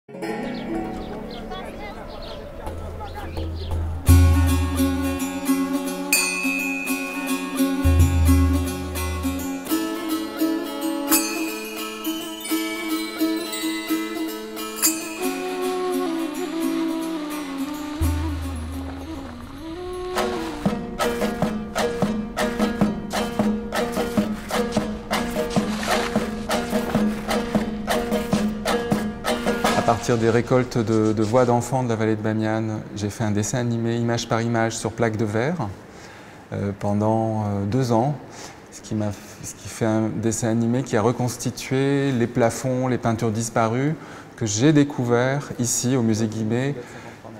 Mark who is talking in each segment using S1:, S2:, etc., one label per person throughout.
S1: À partir des récoltes de voix d'enfants de la vallée de Bamiyan, j'ai fait un dessin animé image par image sur plaque de verre pendant 2 ans, ce qui fait un dessin animé qui a reconstitué les plafonds, les peintures disparues que j'ai découvert ici au musée Guimet,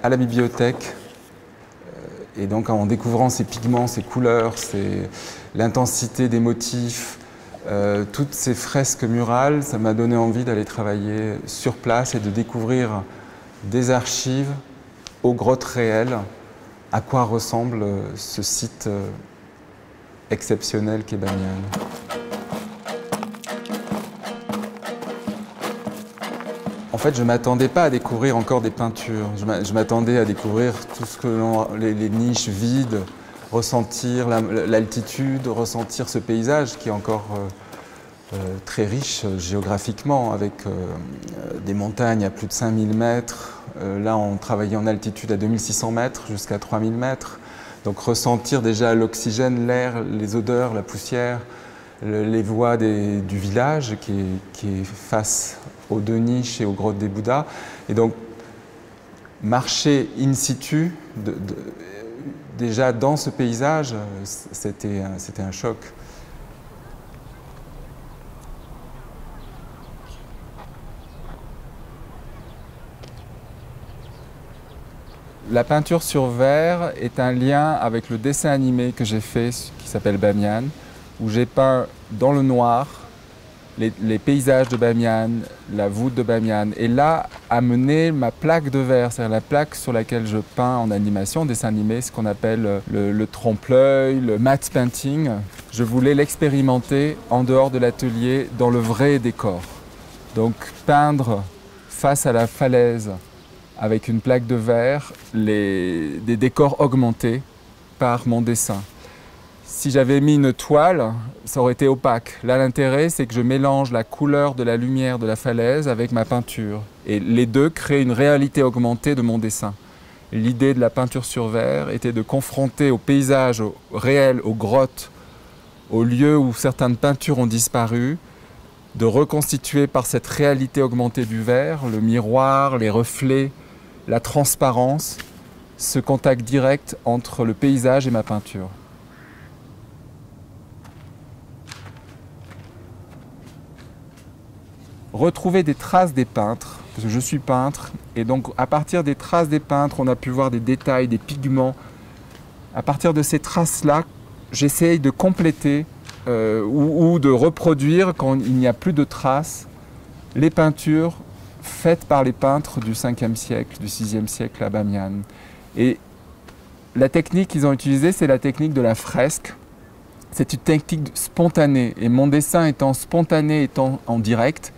S1: à la bibliothèque. Et donc en découvrant ces pigments, ces couleurs, l'intensité des motifs, toutes ces fresques murales, ça m'a donné envie d'aller travailler sur place et de découvrir des archives aux grottes réelles, à quoi ressemble ce site exceptionnel qu'est Bamiyan. En fait, je ne m'attendais pas à découvrir encore des peintures. Je m'attendais à découvrir tout ce que les niches vides, ressentir l'altitude, ressentir ce paysage qui est encore très riche géographiquement, avec des montagnes à plus de 5000 mètres. Là, on travaillait en altitude à 2600 mètres jusqu'à 3000 mètres. Donc ressentir déjà l'oxygène, l'air, les odeurs, la poussière, les voix du village qui est face aux 2 niches et aux grottes des Bouddhas. Et donc marcher in situ, déjà dans ce paysage, c'était un choc. La peinture sur verre est un lien avec le dessin animé que j'ai fait, qui s'appelle Bamiyan, où j'ai peint dans le noir les paysages de Bamiyan, la voûte de Bamiyan. Et là, amener ma plaque de verre, c'est-à-dire la plaque sur laquelle je peins en animation, dessin animé, ce qu'on appelle le trompe-l'œil, le matte painting. Je voulais l'expérimenter en dehors de l'atelier, dans le vrai décor. Donc peindre face à la falaise, avec une plaque de verre, des décors augmentés par mon dessin. Si j'avais mis une toile, ça aurait été opaque. Là, l'intérêt, c'est que je mélange la couleur de la lumière de la falaise avec ma peinture. Et les deux créent une réalité augmentée de mon dessin. L'idée de la peinture sur verre était de confronter au paysage, au réel, aux grottes, aux lieux où certaines peintures ont disparu, de reconstituer par cette réalité augmentée du verre, le miroir, les reflets, la transparence, ce contact direct entre le paysage et ma peinture. Retrouver des traces des peintres, parce que je suis peintre, et donc à partir des traces des peintres, on a pu voir des détails, des pigments. À partir de ces traces-là, j'essaye de compléter ou de reproduire, quand il n'y a plus de traces, les peintures faites par les peintres du 5e siècle, du 6e siècle à Bamiyan. Et la technique qu'ils ont utilisée, c'est la technique de la fresque. C'est une technique spontanée. Et mon dessin étant spontané, étant en direct,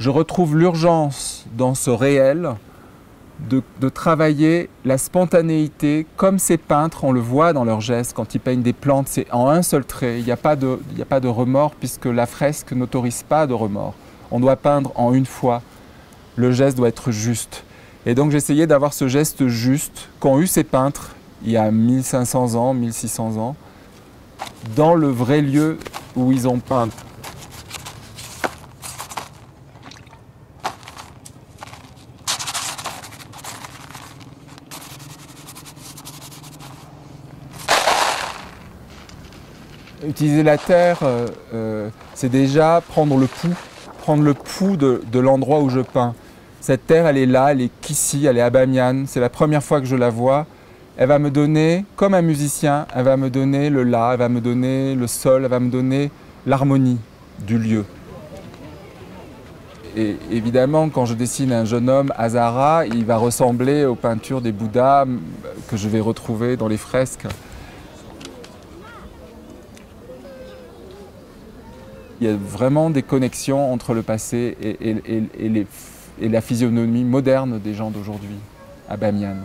S1: je retrouve l'urgence dans ce réel de travailler la spontanéité comme ces peintres, on le voit dans leurs gestes, quand ils peignent des plantes, c'est en un seul trait. Il n'y a pas de remords puisque la fresque n'autorise pas de remords. On doit peindre en une fois. Le geste doit être juste. Et donc j'essayais d'avoir ce geste juste qu'ont eu ces peintres il y a 1500 ans, 1600 ans, dans le vrai lieu où ils ont peint. Utiliser la terre, c'est déjà prendre le pouls de l'endroit où je peins. Cette terre, elle est là, elle est qu'ici, elle est à Bamiyan. C'est la première fois que je la vois. Elle va me donner, comme un musicien, elle va me donner le la, elle va me donner le sol, elle va me donner l'harmonie du lieu. Et évidemment, quand je dessine un jeune homme, Hazara, il va ressembler aux peintures des Bouddhas que je vais retrouver dans les fresques. Il y a vraiment des connexions entre le passé et et la physionomie moderne des gens d'aujourd'hui à Bamiyan.